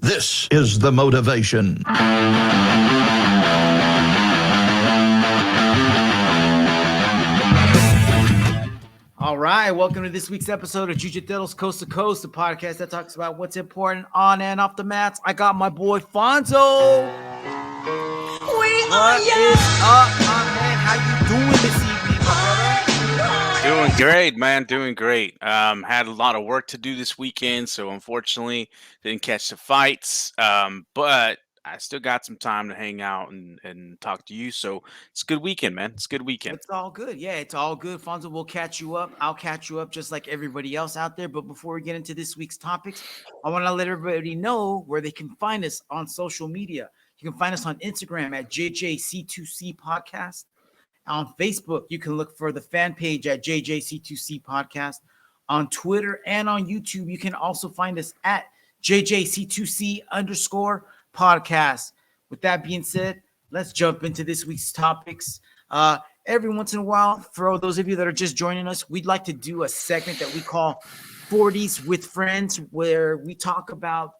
This is the motivation. All right, welcome to this week's episode of Jiu-Jitsu's Coast to Coast, the podcast that talks about what's important on and off the mats. I got my boy Fonzo. What is up, my man? How you doing this evening, my brother? Doing great, man. Doing great. Had a lot of work to do this weekend, so unfortunately didn't catch the fights. But I still got some time to hang out and talk to you. So it's a good weekend, man. It's a good weekend. It's all good. Yeah, it's all good. Fonzo, we'll catch you up. I'll catch you up just like everybody else out there. But before we get into this week's topics, I want to let everybody know where they can find us on social media. You can find us on Instagram at JJC2C Podcast. On Facebook, you can look for the fan page at JJC2C Podcast. On Twitter and on YouTube, you can also find us at JJC2C _podcast. With that being said, let's jump into this week's topics. Every once in a while, for those of you that are just joining us, we'd like to do a segment that we call 40s with Friends, where we talk about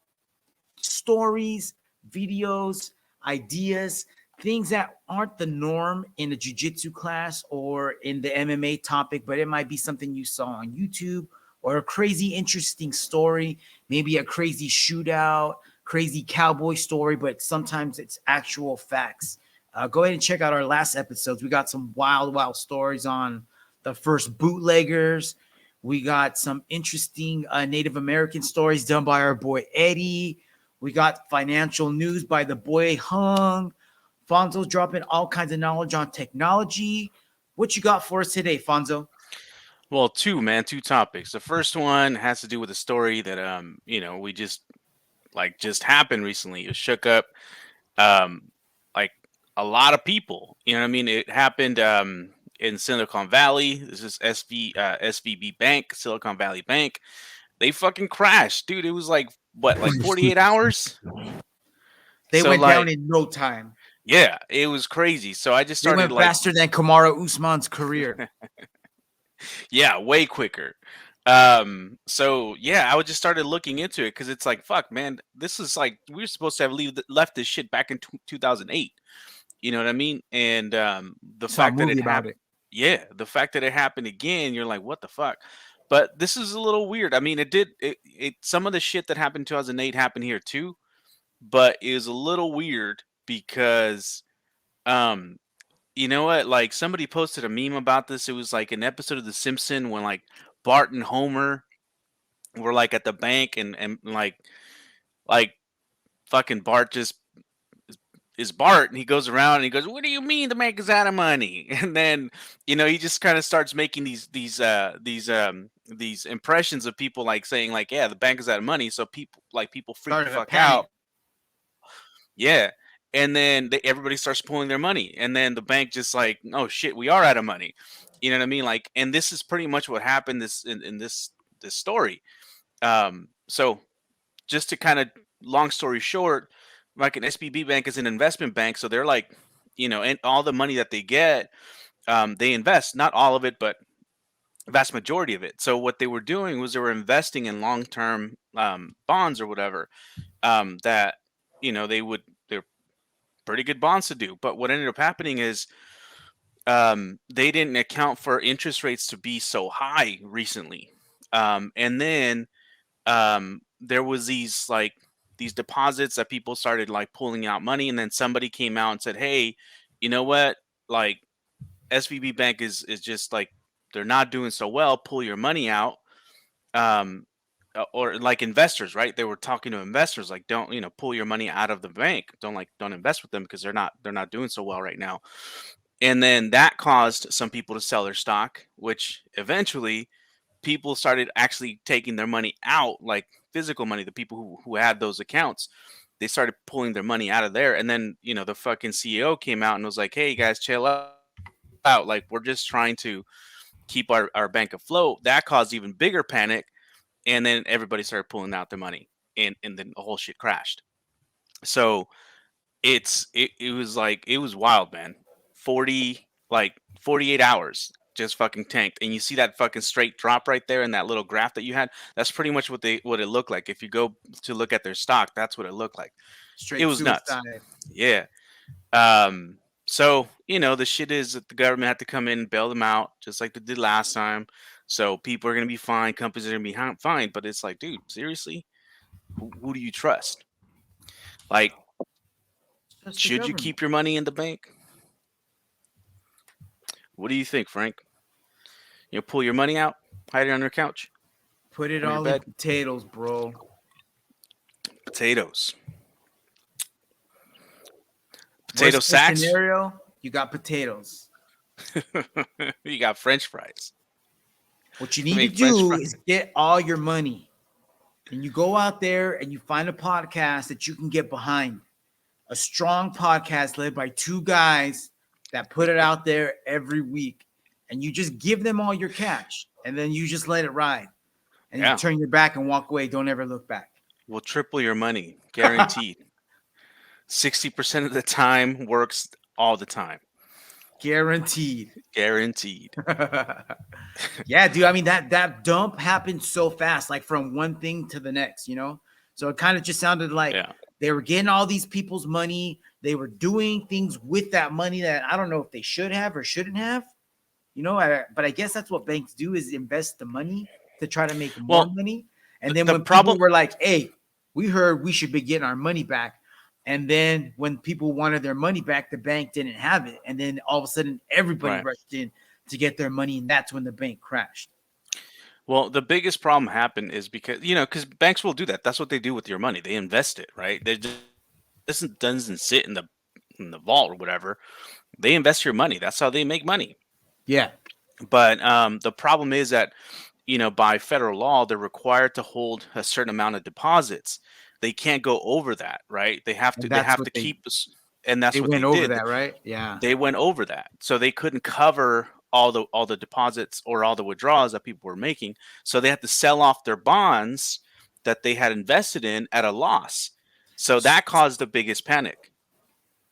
stories, videos, ideas, things that aren't the norm in a jiu-jitsu class or in the MMA topic, but it might be something you saw on YouTube or a crazy, interesting story, maybe a crazy shootout, crazy cowboy story, but sometimes it's actual facts. Go ahead and check out our last episodes. We got some wild stories on the first bootleggers. We got some interesting Native American stories done by our boy Eddie. We got financial news by the boy Hung. Fonzo's dropping all kinds of knowledge on technology. What you got for us today, Fonzo? Well, two topics. The first one has to do with a story that we just happened recently. It shook up like a lot of people. You know what I mean? It happened in Silicon Valley. This is SVB Bank, Silicon Valley Bank. They fucking crashed, dude. It was like 48 hours? They went down in no time. Yeah, it was crazy. So I just started they went faster than Kamaru Usman's career. Yeah, way quicker. So yeah, I just started looking into it because it's like, fuck, man, this is like we were supposed to have left this shit back in 2008. You know what I mean? And the fact that it happened, yeah, the fact that it happened again, you're like, what the fuck? But this is a little weird. I mean, it some of the shit that happened in 2008 happened here too, but it was a little weird because you know what? Like somebody posted a meme about this. It was like an episode of The Simpsons when like Bart and Homer were like at the bank and like fucking Bart just is Bart and he goes around and he goes, "What do you mean the bank is out of money?" And then he just kind of starts making these impressions of people like saying like, "Yeah, the bank is out of money," so people freak the fuck out. Yeah. And then everybody starts pulling their money. And then the bank just like, oh shit, we are out of money. You know what I mean? Like, and this is pretty much what happened in this story. So just to kind of long story short, like an SBB bank is an investment bank. So they're like, and all the money that they get, they invest, not all of it, but vast majority of it. So what they were doing was they were investing in long-term bonds or whatever that, they're pretty good bonds to do. But what ended up happening is they didn't account for interest rates to be so high recently. And then there was these deposits that people started like pulling out money. And then somebody came out and said, hey, you know what? Like SVB Bank is just like, they're not doing so well. Pull your money out. Or like investors, right? They were talking to investors like, don't pull your money out of the bank. Don't invest with them because they're not doing so well right now. And then that caused some people to sell their stock, which eventually people started actually taking their money out, like physical money. The people who had those accounts, they started pulling their money out of there. And then the fucking CEO came out and was like, hey guys, chill out. Like we're just trying to keep our bank afloat. That caused even bigger panic. And then everybody started pulling out their money, and then the whole shit crashed. So it was wild, man. 48 hours. just fucking tanked. And you see that fucking straight drop right there in that little graph that you had. That's pretty much what it looked like. If you go to look at their stock, that's what it looked like. Straight It was nuts. suicide. Yeah. So the shit is that the government had to come in and bail them out, just like they did last time. So people are gonna be fine, companies are gonna be fine. But it's like, dude, seriously, who do you trust? Like, That's the should you government. keep your money in the bank? What do you think, Frank? Pull your money out, hide it on your couch, Put it on your all in bed. potatoes, bro. Potatoes. Potato Worst case sacks. scenario, you got potatoes. You got French fries. What you need to Make French do fries. is get all your money, and you go out there and you find a podcast that you can get behind. A strong podcast led by two guys that put it out there every week, and you just give them all your cash, and then you just let it ride, and Yeah. you turn your back and walk away. Don't ever look back. We'll triple your money, guaranteed. 60% of the time works all the time. Guaranteed. Guaranteed. Yeah, dude. I mean, that dump happened so fast, like from one thing to the next, So it kind of just sounded like they were getting all these people's money. They were doing things with that money that I don't know if they should have or shouldn't have, but I guess that's what banks do, is invest the money to try to make more money. And then when people were like, hey, we heard we should be getting our money back. And then when people wanted their money back, the bank didn't have it. And then all of a sudden, everybody rushed in to get their money. And that's when the bank crashed. Well, the biggest problem happened is because banks will do that. That's what they do with your money. They invest it, right? They just doesn't sit in the vault or whatever. They invest your money. That's how they make money. Yeah. But the problem is that, by federal law, they're required to hold a certain amount of deposits. They can't go over that, right? They have to. They have to keep us, and that's what they went over did. that, right? Yeah. They went over that, so they couldn't cover all the deposits or all the withdrawals that people were making. So they had to sell off their bonds that they had invested in at a loss. So that caused the biggest panic.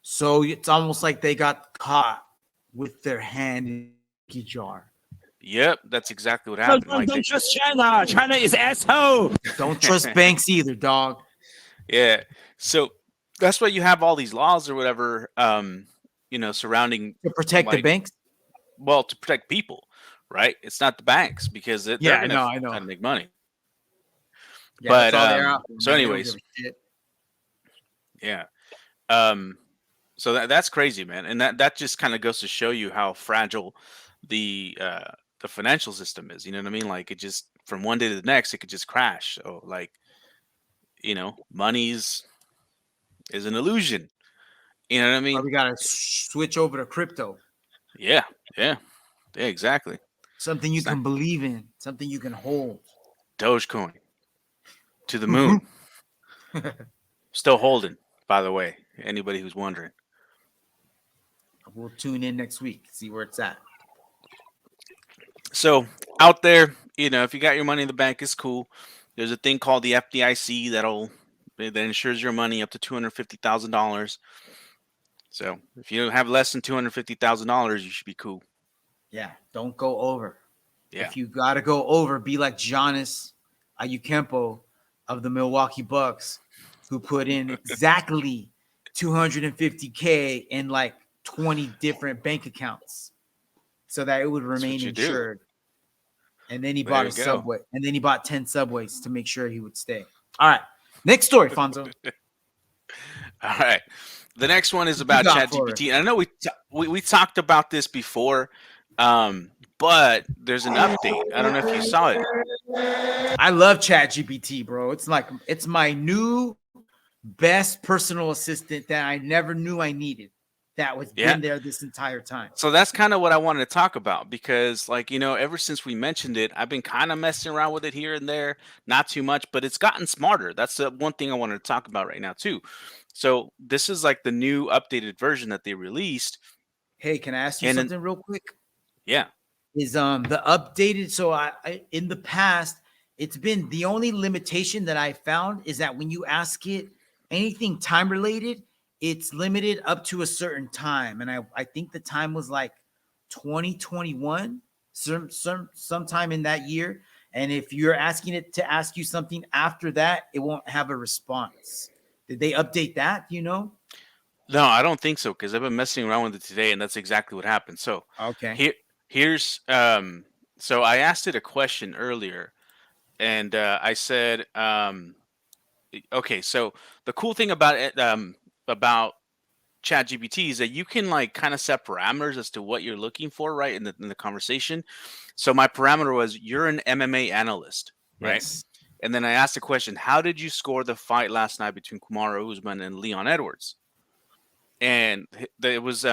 So it's almost like they got caught with their hand in the jar. Yep, that's exactly what happened. Don't trust China. China is asshole. Don't trust banks either, dog. Yeah. So that's why you have all these laws or whatever, surrounding to protect the banks. Well, to protect people, right? It's not the banks because they're I know to make money. Yeah, but so anyways, yeah. So that's crazy, man, and that just kind of goes to show you how fragile the financial system is. You know what I mean? Like, it just, from one day to the next, it could just crash. So, like, money's is an illusion. You know what I mean? We gotta switch over to crypto. Yeah, exactly. Something you can believe in, something you can hold. Dogecoin to the moon. Still holding, by the way. Anybody who's wondering. We'll tune in next week, see where it's at. So out there, if you got your money in the bank, it's cool. There's a thing called the FDIC that insures your money up to $250,000. So if you have less than $250,000, you should be cool. Yeah, don't go over. Yeah. If you gotta go over, be like Giannis Ayukempo of the Milwaukee Bucks, who put in exactly $250K in like 20 different bank accounts so that it would remain insured. And then he bought a Subway, and then he bought 10 Subways to make sure he would stay. All right. Next story, Fonzo. All right. The next one is about Chat GPT. And I know we talked about this before, but there's an update. I don't know if you saw it. I love Chat GPT, bro. It's my new best personal assistant that I never knew I needed. That was been there this entire time. So that's kind of what I wanted to talk about, because ever since we mentioned it, I've been kind of messing around with it here and there, not too much, but it's gotten smarter. That's the one thing I wanted to talk about right now too. So this is like the new updated version that they released. Hey, can I ask you something real quick? Yeah. Is the updated, so I in the past, it's been the only limitation that I found is that when you ask it anything time related, it's limited up to a certain time. And I think the time was like 2021. sometime in that year. And if you're asking it to ask you something after that, it won't have a response. Did they update that? You know? No, I don't think so because I've been messing around with it today, and that's exactly what happened. So Okay. here's so I asked it a question earlier, and I said, okay, so the cool thing about it, about Chat GPT is that you can like kind of set parameters as to what you're looking for, right, in the conversation. So my parameter was you're an MMA analyst, right? Yes. And then I asked the question, how did you score the fight last night between Kamaru Usman and Leon Edwards? And it was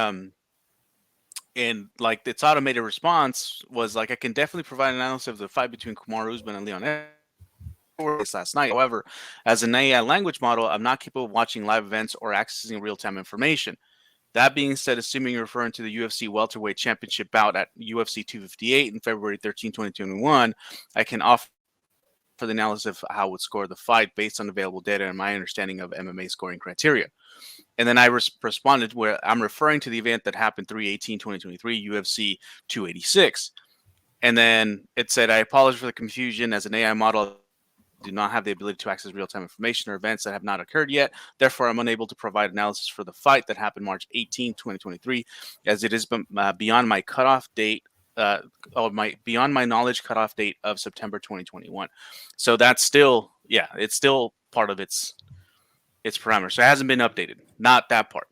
and like its automated response was like, I can definitely provide an analysis of the fight between Kamaru Usman and Leon Edwards last night. However, as an AI language model, I'm not capable of watching live events or accessing real-time information. That being said, assuming you're referring to the UFC welterweight championship bout at UFC 258 in February 13, 2021, I can offer the analysis of how I would score the fight based on available data and my understanding of MMA scoring criteria. And then I responded where I'm referring to the event that happened 3/18/2023, UFC 286. And then it said, I apologize for the confusion. As an AI model, I do not have the ability to access real-time information or events that have not occurred yet. Therefore, I'm unable to provide analysis for the fight that happened March 18, 2023, as it is beyond my cutoff date, beyond my knowledge cutoff date of September 2021. So that's still, yeah, it's still part of its parameters. So it hasn't been updated, not that part.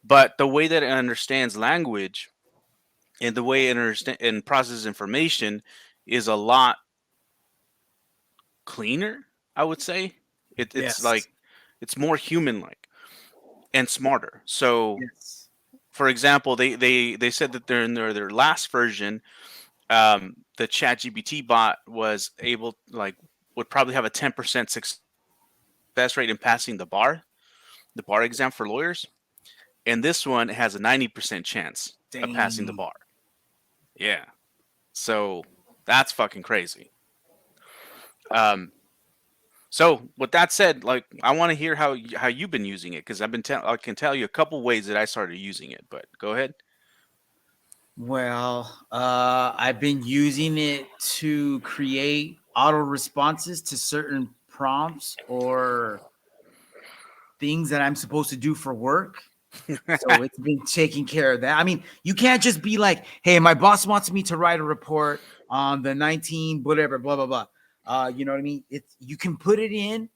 But the way that it understands language and the way it understands and processes information is a lot cleaner, I would say. It's Yes. like it's more human-like and smarter. So, Yes. for example, they said that they're in their last version, the Chat GPT bot was able would probably have a 10% success rate in passing the bar exam for lawyers, and this one has a 90% chance of passing the Dang. bar. Yeah, so that's fucking crazy. So with that said, like I want to hear how you've been using it because I can tell you a couple ways that I started using it. But go ahead. Well, I've been using it to create auto responses to certain prompts or things that I'm supposed to do for work. So it's been taking care of that. I mean, you can't just be like, hey, my boss wants me to write a report on the 19, whatever, blah, blah, blah. You know what I mean? You can put it in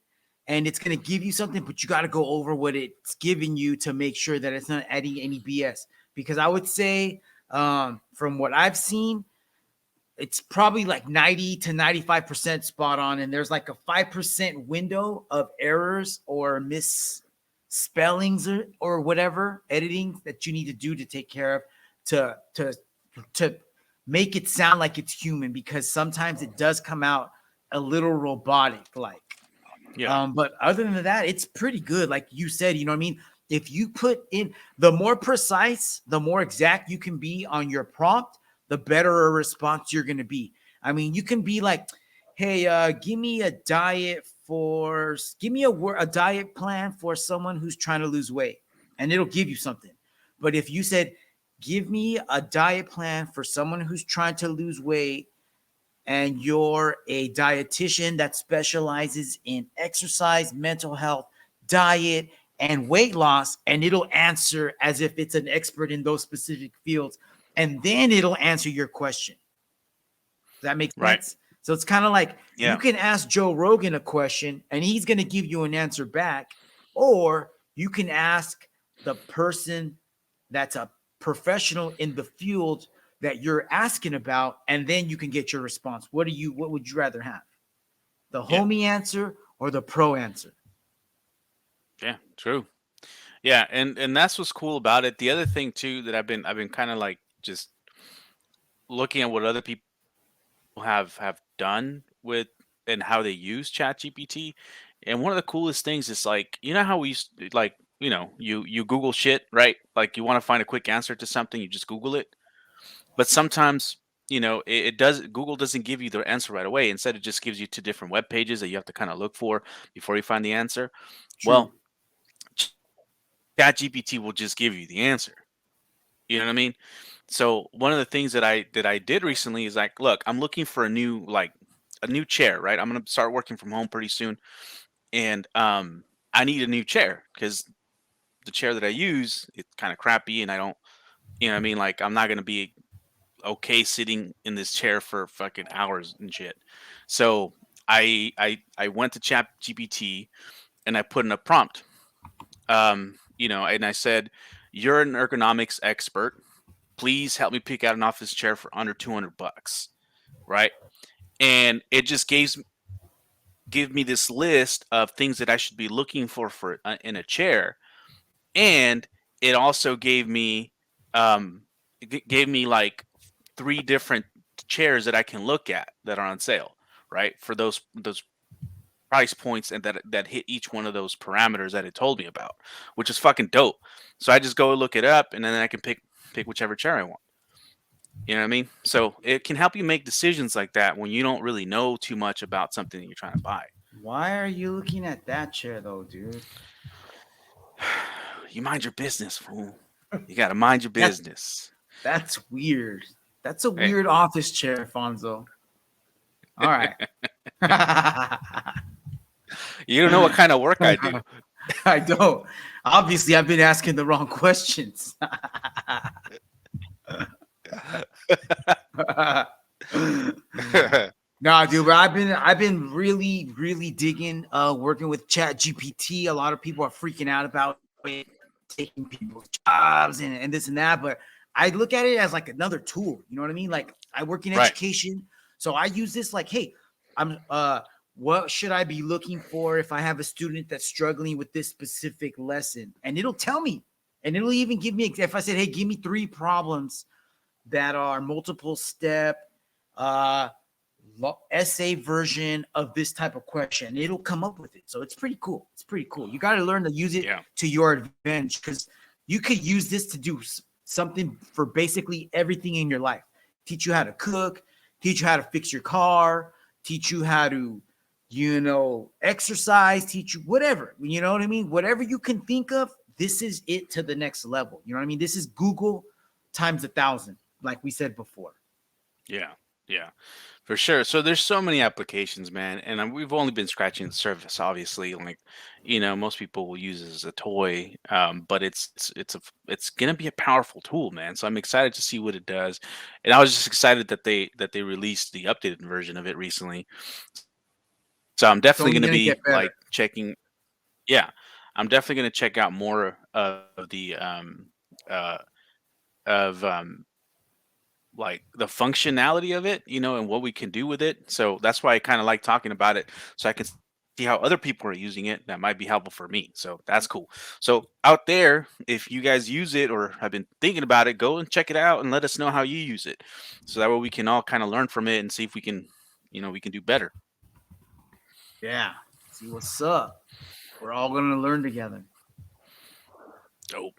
and it's going to give you something, but you got to go over what it's giving you to make sure that it's not adding any BS. Because I would say, from what I've seen, it's probably like 90 to 95% spot on. And there's like a 5% window of errors or misspellings or whatever editing that you need to do to take care of to make it sound like it's human, because sometimes it does come out a little robotic like. Yeah. But other than that, it's pretty good. Like you said, you know what I mean? If you put in the more precise, the more exact you can be on your prompt, the better a response you're going to be. I mean, you can be like, hey, give me a diet plan for someone who's trying to lose weight, and it'll give you something. But if you said, give me a diet plan for someone who's trying to lose weight, and you're a dietitian that specializes in exercise, mental health, diet, and weight loss, and it'll answer as if it's an expert in those specific fields, and then it'll answer your question. Does that make sense? Right. So it's kind of like you can ask Joe Rogan a question and he's going to give you an answer back, or you can ask the person that's a professional in the field that you're asking about, and then you can get your response. What would you rather have? The homie answer or the pro answer? Yeah, true. Yeah, and that's what's cool about it. The other thing too that I've been kind of like just looking at what other people have done with and how they use Chat GPT. And one of the coolest things is like, you know how we used to, like, you Google shit, right? Like you want to find a quick answer to something, you just Google it. But sometimes, Google doesn't give you the answer right away. Instead, it just gives you 2 different web pages that you have to kind of look for before you find the answer. True. Well, ChatGPT will just give you the answer. You know what I mean? So one of the things that I did recently is like, look, I'm looking for a new chair, right? I'm gonna start working from home pretty soon, and I need a new chair because the chair that I use it's kind of crappy, and I don't, you know what I mean? Like I'm not gonna be okay sitting in this chair for fucking hours and shit. So I went to Chat GPT and I put in a prompt, and I said, "You're an ergonomics expert. Please help me pick out an office chair for under $200." Right, and it just give me this list of things that I should be looking for in a chair, and it also gave me like 3 different chairs that I can look at that are on sale, right? For those price points and that hit each one of those parameters that it told me about, which is fucking dope. So I just go look it up and then I can pick whichever chair I want. You know what I mean? So it can help you make decisions like that when you don't really know too much about something that you're trying to buy. Why are you looking at that chair though, dude? You mind your business, fool. You got to mind your business. That's weird. That's a weird office chair, Fonzo. All right. You don't know what kind of work I do. I don't. Obviously, I've been asking the wrong questions. Nah, dude, but I've been really digging working with Chat GPT. A lot of people are freaking out about it taking people's jobs and this and that, but I look at it as like another tool. You know what I mean? Like I work in education, so I use this like, hey, I'm what should I be looking for if I have a student that's struggling with this specific lesson? And it'll tell me, and it'll even give me, if I said, hey, give me 3 problems that are multiple step essay version of this type of question, it'll come up with it. So it's pretty cool. It's pretty cool. You got to learn to use it to your advantage, because you could use this to do something for basically everything in your life. Teach you how to cook, teach you how to fix your car, teach you how to, exercise, teach you whatever, you know what I mean? Whatever you can think of, this is it to the next level. You know what I mean? This is Google times 1,000, like we said before. Yeah, for sure. So there's so many applications, man, and we've only been scratching the surface. Obviously, like most people will use it as a toy, but it's gonna be a powerful tool, man. So I'm excited to see what it does, and I was just excited that they released the updated version of it recently. So I'm definitely gonna be like checking. Yeah, I'm definitely gonna check out more of the like the functionality of it, and what we can do with it. So that's why I kind of like talking about it, so I can see how other people are using it that might be helpful for me. So that's cool. So out there, if you guys use it or have been thinking about it, go and check it out and let us know how you use it, so that way we can all kind of learn from it and see if we can do better. Yeah, see what's up. We're all gonna learn together. Dope.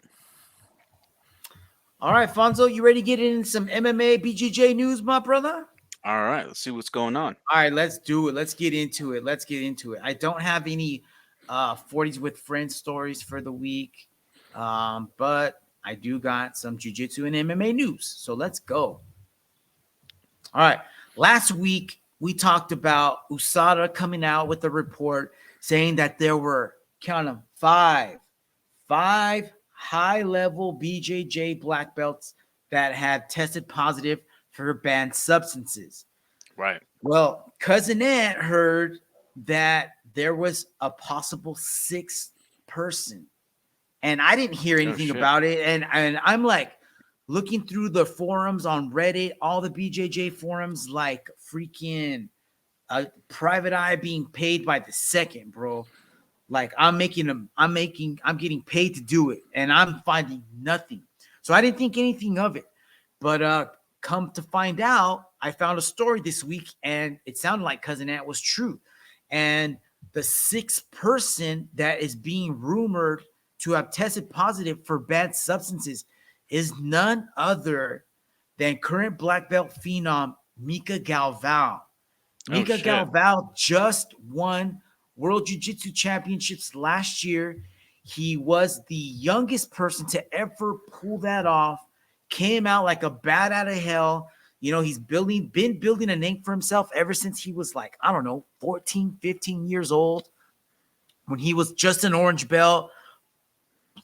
All right, Fonzo, you ready to get in some MMA BJJ news, my brother? All right, let's see what's going on. All right, let's do it. Let's get into it. I don't have any 40s with friends stories for the week, but I do got some jiu-jitsu and MMA news. So let's go. All right, last week we talked about USADA coming out with a report saying that there were, count them, five high-level BJJ black belts that had tested positive for banned substances. Right. Well, Cousin Ant heard that there was a possible 6th person, and I didn't hear anything about it. And I'm like looking through the forums on Reddit, all the BJJ forums, like freaking a private eye being paid by the second, bro. Like I'm getting paid to do it, and I'm finding nothing. So I didn't think anything of it. But come to find out, I found a story this week, and it sounded like Cousin Ant was true. And the 6th person that is being rumored to have tested positive for banned substances is none other than current black belt phenom Mika Galvao. Mika Galvao just won World Jiu-Jitsu Championships last year. He was the youngest person to ever pull that off. came out like a bat out of hell. You know, he's been building a name for himself ever since he was like, I don't know, 14, 15 years old, when he was just an orange belt,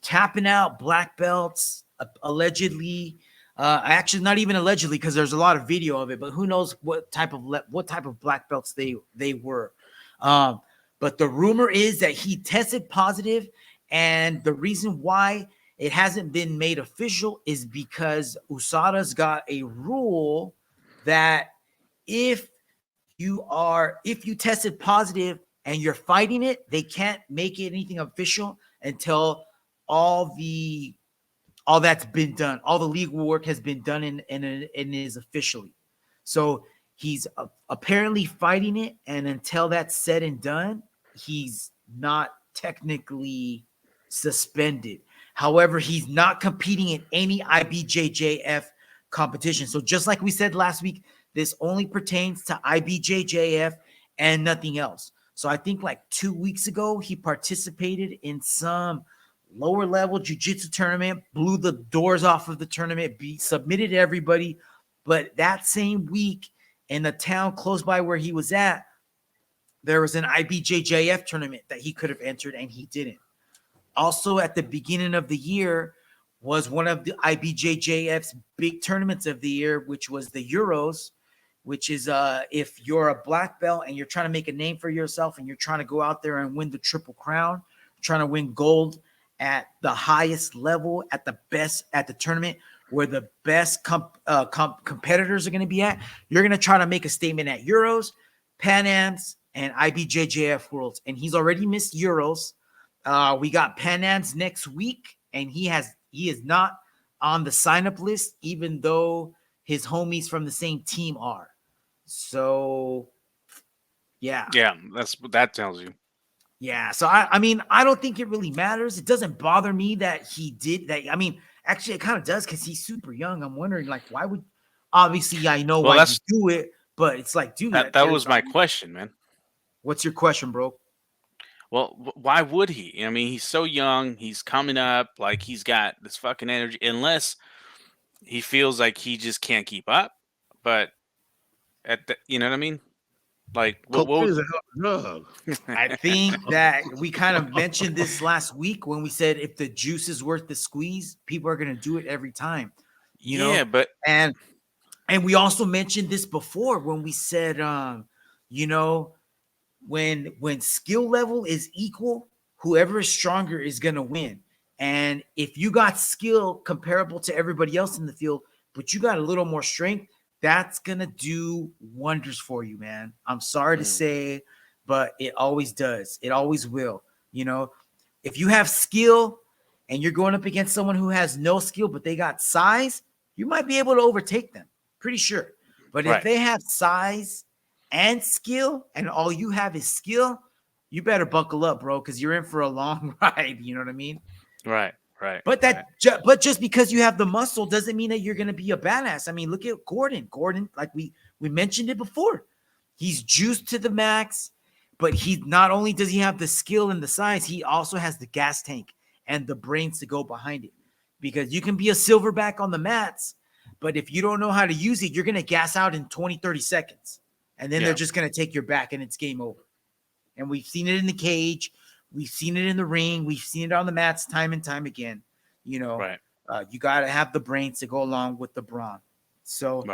tapping out black belts, allegedly. Actually, not even allegedly, because there's a lot of video of it, but who knows what type of black belts they were. But the rumor is that he tested positive, and the reason why it hasn't been made official is because USADA's got a rule that if you tested positive and you're fighting it, they can't make it anything official until all that's been done, all the legal work has been done and is officially. So he's apparently fighting it, and until that's said and done, he's not technically suspended. However, he's not competing in any IBJJF competition. So just like we said last week, this only pertains to IBJJF and nothing else. So I think like 2 weeks ago, he participated in some lower level jiu-jitsu tournament, blew the doors off of the tournament, submitted everybody. But that same week, in the town close by where he was at, there was an IBJJF tournament that he could have entered, and he didn't. Also, at the beginning of the year was one of the IBJJF's big tournaments of the year, which was the Euros, which is if you're a black belt and you're trying to make a name for yourself and you're trying to go out there and win the Triple Crown, trying to win gold at the highest level, at the best, at the tournament where the best competitors are going to be at, you're going to try to make a statement at Euros, Pan Ams, and IBJJF Worlds. And he's already missed Euros. We got Pan Ams next week, and he is not on the sign-up list, even though his homies from the same team are. So, yeah. Yeah, that's what that tells you. Yeah, so I mean, I don't think it really matters. It doesn't bother me that he did that. I mean, actually, it kind of does because he's super young. I'm wondering, like, why would? Obviously, I know why you do it, but it's like, dude, that was my question, man. What's your question, bro? Well, why would he? I mean, he's so young. He's coming up. Like, he's got this fucking energy. Unless he feels like he just can't keep up. But you know what I mean? Like, what is a drug. I think that we kind of mentioned this last week when we said if the juice is worth the squeeze, people are going to do it every time. You know? Yeah, but and we also mentioned this before when we said, you know, when skill level is equal, whoever is stronger is going to win. And if you got skill comparable to everybody else in the field, but you got a little more strength, that's going to do wonders for you, man. I'm sorry to say, but it always does. It always will. You know, if you have skill and you're going up against someone who has no skill, but they got size, you might be able to overtake them. Pretty sure. But if they have size and skill and all you have is skill, you better buckle up, bro, because you're in for a long ride. You know what I mean? Right. But but just because you have the muscle doesn't mean that you're going to be a badass. I mean, look at Gordon. Gordon, like we mentioned it before, he's juiced to the max, but he not only does he have the skill and the size, he also has the gas tank and the brains to go behind it. Because you can be a silverback on the mats, but if you don't know how to use it, you're going to gas out in 20, 30 seconds. And then they're just going to take your back and it's game over. And we've seen it in the cage. We've seen it in the ring. We've seen it on the mats time and time again. You know, you got to have the brains to go along with the brawn. So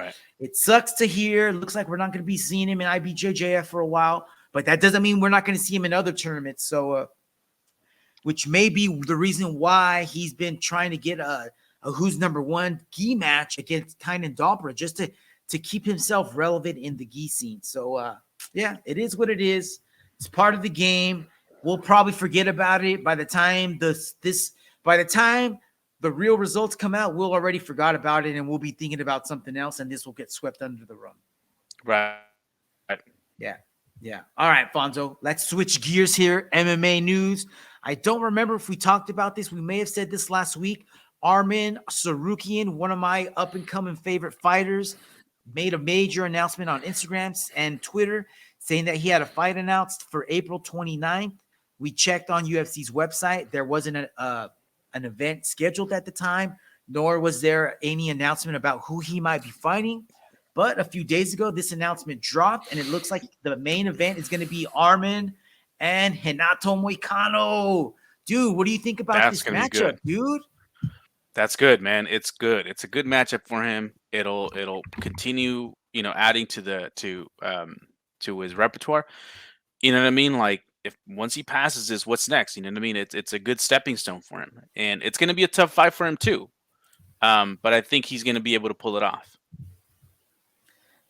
it sucks to hear. Looks like we're not going to be seeing him in IBJJF for a while, but that doesn't mean we're not going to see him in other tournaments. So, which may be the reason why he's been trying to get a who's number one gi match against Tynan Dobra just to keep himself relevant in the gi scene. So, yeah, it is what it is. It's part of the game. We'll probably forget about it by the time the real results come out. We'll already forgot about it, and we'll be thinking about something else, and this will get swept under the rug. Right. Yeah. All right, Fonzo. Let's switch gears here. MMA news. I don't remember if we talked about this. We may have said this last week. Arman Sarukian, one of my up-and-coming favorite fighters, made a major announcement on Instagram and Twitter saying that he had a fight announced for April 29th. We checked on UFC's website. There wasn't an event scheduled at the time. nor was there any announcement about who he might be fighting. But a few days ago, this announcement dropped, and it looks like the main event is going to be Arman and Renato Moicano. Dude, what do you think about this matchup, dude? That's good, man. It's good. It's a good matchup for him. It'll continue, adding to his repertoire. You know what I mean? Like if once he passes this, what's next? You know what I mean? It's a good stepping stone for him, and it's going to be a tough fight for him too. But I think he's going to be able to pull it off.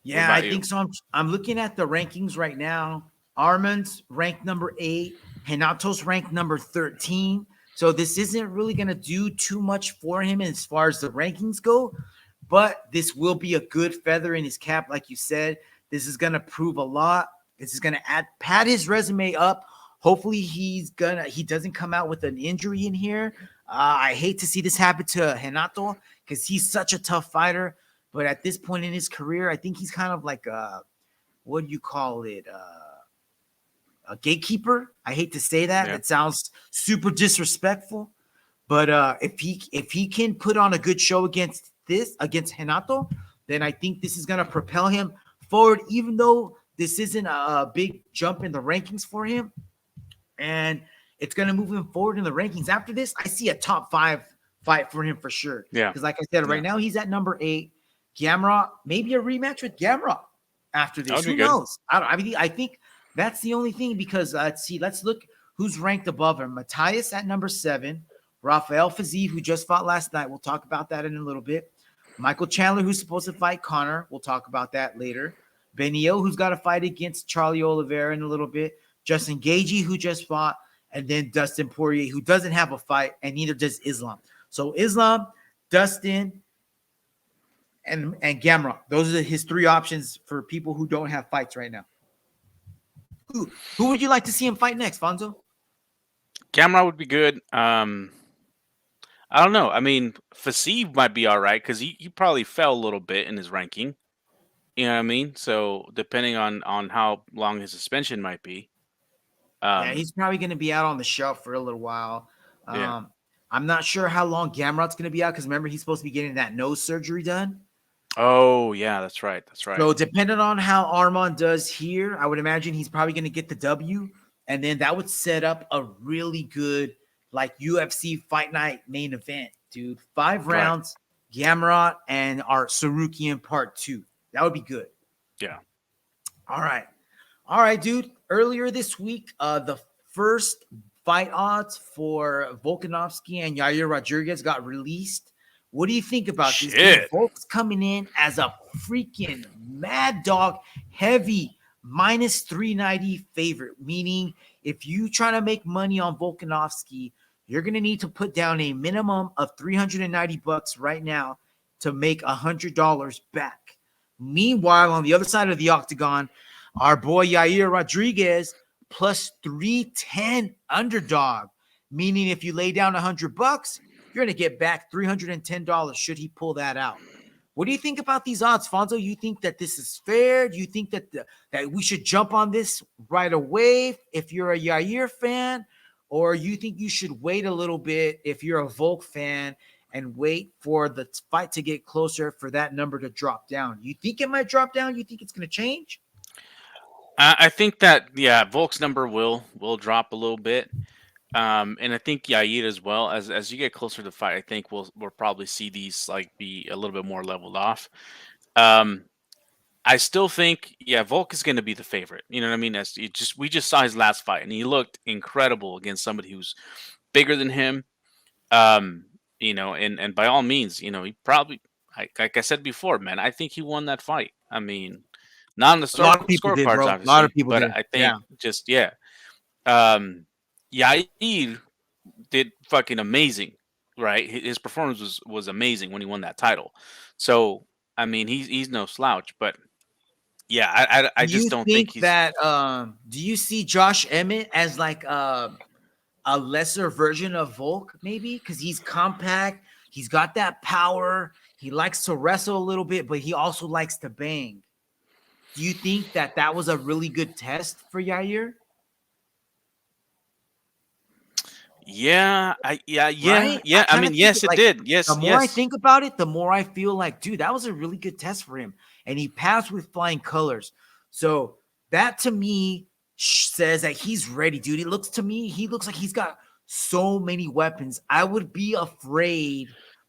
Yeah, I think so. I'm looking at the rankings right now. Arman's ranked number 8. Renato's ranked number 13. So this isn't really going to do too much for him as far as the rankings go. But this will be a good feather in his cap, like you said. This is going to prove a lot. This is going to pad his resume up. Hopefully he doesn't come out with an injury in here. I hate to see this happen to Renato because he's such a tough fighter. But at this point in his career, I think he's kind of like what do you call it? A gatekeeper. I hate to say that. It sounds super disrespectful. But if he can put on a good show against Renato, then I think this is going to propel him forward, even though this isn't a big jump in the rankings for him. And it's going to move him forward in the rankings. After this, I see a top 5 fight for him for sure. Yeah. Because like I said, right now he's at number 8. Gamrot, maybe a rematch with Gamrot after this. Who knows? I think that's the only thing because let's look who's ranked above him. Matthias at number 7. Rafael Fiziev, who just fought last night. We'll talk about that in a little bit. Michael Chandler, who's supposed to fight Connor. We'll talk about that later. Benio, who's got to fight against Charlie Oliveira in a little bit. Justin Gaethje, who just fought. And then Dustin Poirier, who doesn't have a fight, and neither does Islam. So Islam, Dustin, and Gamrot. Those are his 3 options for people who don't have fights right now. Who would you like to see him fight next, Fonzo? Gamrot would be good. I don't know. I mean, Fiziev might be all right because he probably fell a little bit in his ranking. You know what I mean? So depending on how long his suspension might be. Yeah, he's probably going to be out on the shelf for a little while. I'm not sure how long Gamrot's going to be out because remember, he's supposed to be getting that nose surgery done. Oh, yeah, that's right. So depending on how Arman does here, I would imagine he's probably going to get the W. And then that would set up a really good like UFC Fight Night main event, dude. 5 rounds, Gamrot and our Sarukian Part 2. That would be good. Yeah. All right, dude. Earlier this week, the first fight odds for Volkanovski and Yair Rodriguez got released. What do you think about this? Dude, Volk's coming in as a freaking mad dog, heavy minus 390 favorite, meaning if you try to make money on Volkanovski, you're going to need to put down a minimum of $390 right now to make $100 back. Meanwhile, on the other side of the octagon, our boy Yair Rodriguez plus 310 underdog, meaning if you lay down $100, you're going to get back $310 should he pull that out. What do you think about these odds, Fonzo? You think that this is fair? Do you think that that we should jump on this right away if you're a Yair fan? Or you think you should wait a little bit if you're a Volk fan and wait for the fight to get closer for that number to drop down? You think it might drop down? You think it's going to change? I think that, Volk's number will drop a little bit. And I think Yair as well. As you get closer to the fight, I think we'll probably see these like be a little bit more leveled off. I still think, Volk is going to be the favorite. You know what I mean? We just saw his last fight, and he looked incredible against somebody who's bigger than him. And by all means, he probably, like I said before, man, I think he won that fight. I mean, not on the scorecards, obviously, a lot of people did. I think Yair did fucking amazing, right? His performance was amazing when he won that title. So, I mean, he's no slouch, but I just don't think he's that. Do you see Josh Emmett as like a lesser version of Volk, maybe? Because he's compact, he's got that power, he likes to wrestle a little bit, but he also likes to bang. Do you think that was a really good test for Yair? Yeah, Right? yeah. I Kinda mean, think yes, it like, did. Yes, the more I yes. think about it, the more I feel like, dude, that was a really good test for him, and he passed with flying colors. So that to me says that he's ready, dude. He looks like he's got so many weapons. I would be afraid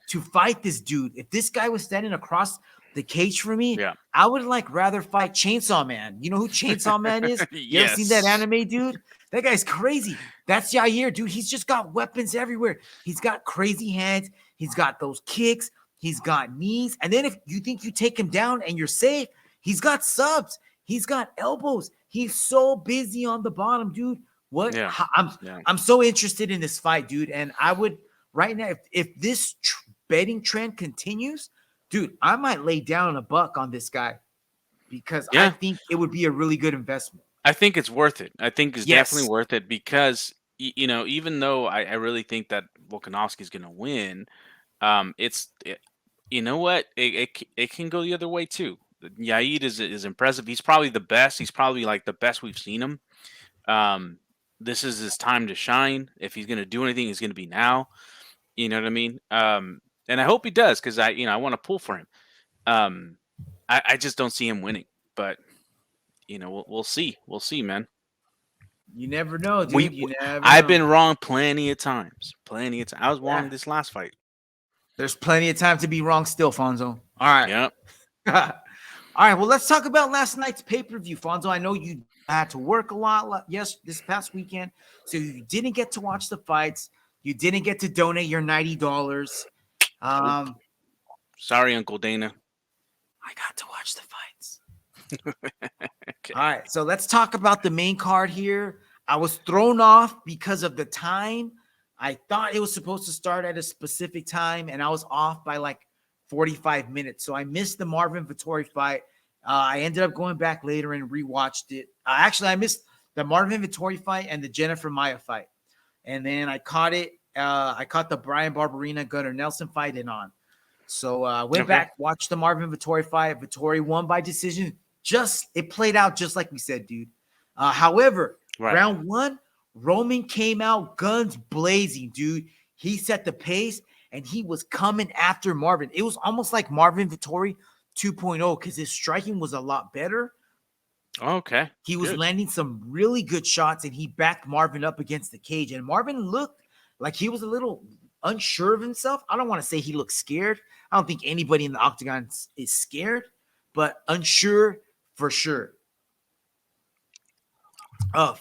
to fight this dude. If this guy was standing across the cage for me, Yeah. I would like rather fight Chainsaw Man. You know who Chainsaw Man is? You ever seen that Yes. anime, dude? That guy's crazy. That's Yair, dude. He's just got weapons everywhere. He's got crazy hands. He's got those kicks. He's got knees. And then if you think you take him down and you're safe, he's got subs. He's got elbows. He's so busy on the bottom, dude. What? Yeah. Yeah. I'm so interested in this fight, dude. And I would right now, if this betting trend continues, dude, I might lay down a buck on this guy because I Yeah. think it would be a really good investment. I think it's worth it. I think it's Yes. definitely worth it because you know, even though I really think that Volkanovski's going to win, you know what? It can go the other way too. Yair is impressive. He's probably the best. He's probably like the best we've seen him. This is his time to shine. If he's going to do anything, it's going to be now. You know what I mean? And I hope he does because I want to pull for him. I just don't see him winning, but you know, we'll see. We'll see, man. You never know, dude. You never I've know. been wrong plenty of times. Plenty of times. I was wrong this last fight. There's plenty of time to be wrong still, Fonzo. All right. Yep. All right. Well, let's talk about last night's pay-per-view, Fonzo. I know you had to work a lot this past weekend, so you didn't get to watch the fights. You didn't get to donate your $90. Sorry, Uncle Dana. I got to watch the fights. Okay. All right. So let's talk about the main card here. I was thrown off because of the time. I thought it was supposed to start at a specific time, and I was off by like 45 minutes. So I missed the Marvin Vettori fight. I ended up going back later and rewatched it. Actually, I missed the Marvin Vettori fight and the Jennifer Maia fight. And then I caught it. I caught the Brian Barberina Gunnar Nelson fight in on. So I went back, watched the Marvin Vettori fight. Vettori won by decision. It played out just like we said, dude. However, round one, Roman came out guns blazing, dude. He set the pace, and he was coming after Marvin. It was almost like Marvin Vettori 2.0 because his striking was a lot better. Okay. He was landing some really good shots, and he backed Marvin up against the cage. And Marvin looked like he was a little unsure of himself. I don't want to say he looked scared. I don't think anybody in the octagon is scared, but unsure for sure.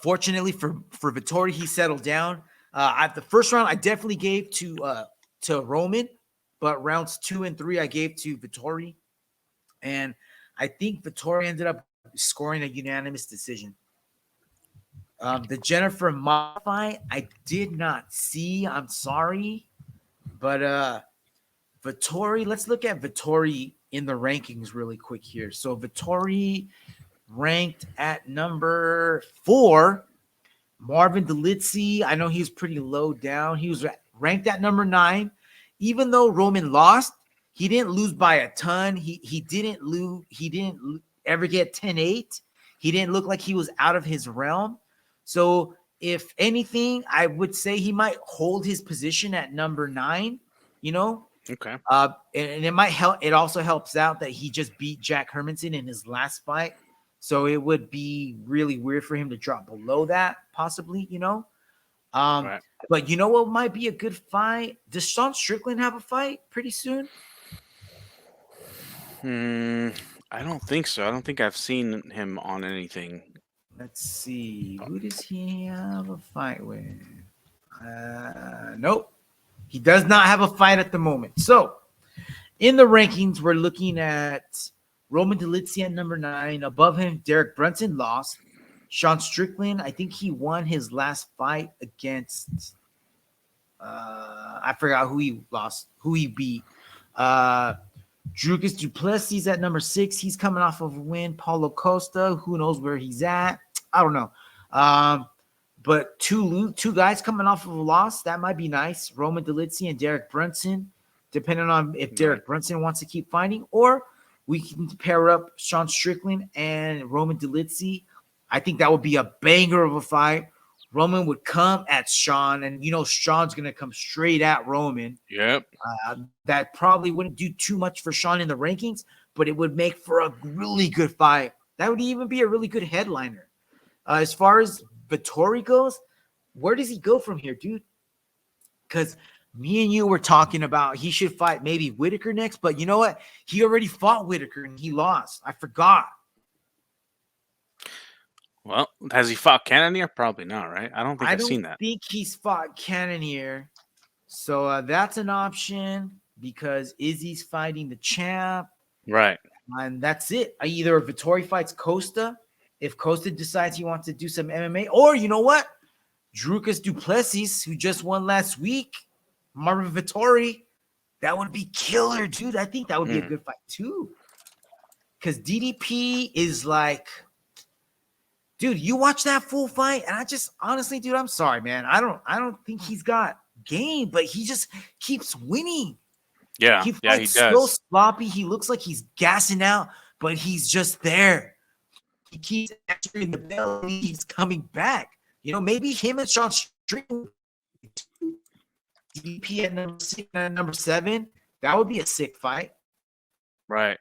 Fortunately for Vettori, he settled down. At the first round, I definitely gave to Roman, but rounds 2 and 3 I gave to Vettori, and I think Vettori ended up scoring a unanimous decision. The Jennifer Maia fight I did not see. I'm sorry, but Vettori. Let's look at Vettori in the rankings really quick here. So Vettori ranked at number 4. Marvin Delizzi, I know he was pretty low down. He was ranked at number 9. Even though Roman lost, he didn't lose by a ton. He didn't lose. He didn't ever get 10-8. He didn't look like he was out of his realm. So if anything, I would say he might hold his position at number 9. You know. Okay. And it might help. It also helps out that he just beat Jack Hermanson in his last fight. So it would be really weird for him to drop below that, possibly, you know. But you know what might be a good fight? Does Sean Strickland have a fight pretty soon? I don't think so. I don't think I've seen him on anything. Let's see. Who does he have a fight with? Nope. He does not have a fight at the moment. So in the rankings, we're looking at Roman Delizzi at number 9. Above him, Derek Brunson lost. Sean Strickland, I think he won his last fight against I forgot who he beat. Dricus Du Plessis at number 6. He's coming off of a win. Paulo Costa, who knows where he's at? I don't know. But two guys coming off of a loss, that might be nice. Roman Delizzi and Derek Brunson, depending on if Derek Brunson wants to keep fighting, or we can pair up Sean Strickland and Roman Delizzi. I think that would be a banger of a fight. Roman would come at Sean, and Sean's gonna come straight at Roman. Yep. That probably wouldn't do too much for Sean in the rankings, but it would make for a really good fight. That would even be a really good headliner. As far as Vettori goes, where does he go from here, dude? Because me and you were talking about he should fight maybe Whitaker next, but you know what? He already fought Whitaker and he lost. I forgot. Well, has he fought Cannonier? Probably not, right? I don't think I've seen that. I think he's fought Cannonier. So that's an option because Izzy's fighting the champ. Right. And that's it. Either Vettori fights Costa, if Costa decides he wants to do some MMA, or you know what? Drukas Duplessis, who just won last week, Marvin Vettori, that would be killer, dude. I think that would be a good fight too. Because DDP is like, dude, you watch that full fight, and I just honestly, dude, I'm sorry, man. I don't think he's got game, but he just keeps winning. Yeah, he does. So sloppy. He looks like he's gassing out, but he's just there. He keeps answering the bell. He's coming back. Maybe him and Sean Strickland, DP at number 6 and number 7. That would be a sick fight. Right.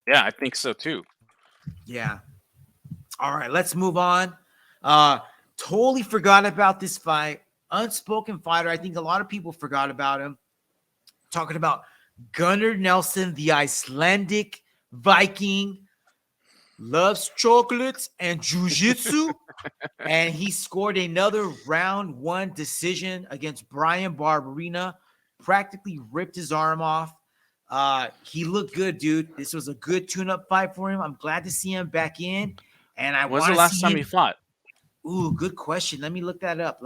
Yeah, I think so too. Yeah. All right, let's move on. Totally forgot about this fight. Unspoken fighter. I think a lot of people forgot about him. Talking about Gunnar Nelson, the Icelandic Viking, loves chocolates and jiu-jitsu. And he scored another round 1 decision against Brian Barberena. Practically ripped his arm off. He looked good, dude. This was a good tune-up fight for him. I'm glad to see him back in. And when's the last time he fought? Ooh, good question. Let me look that up.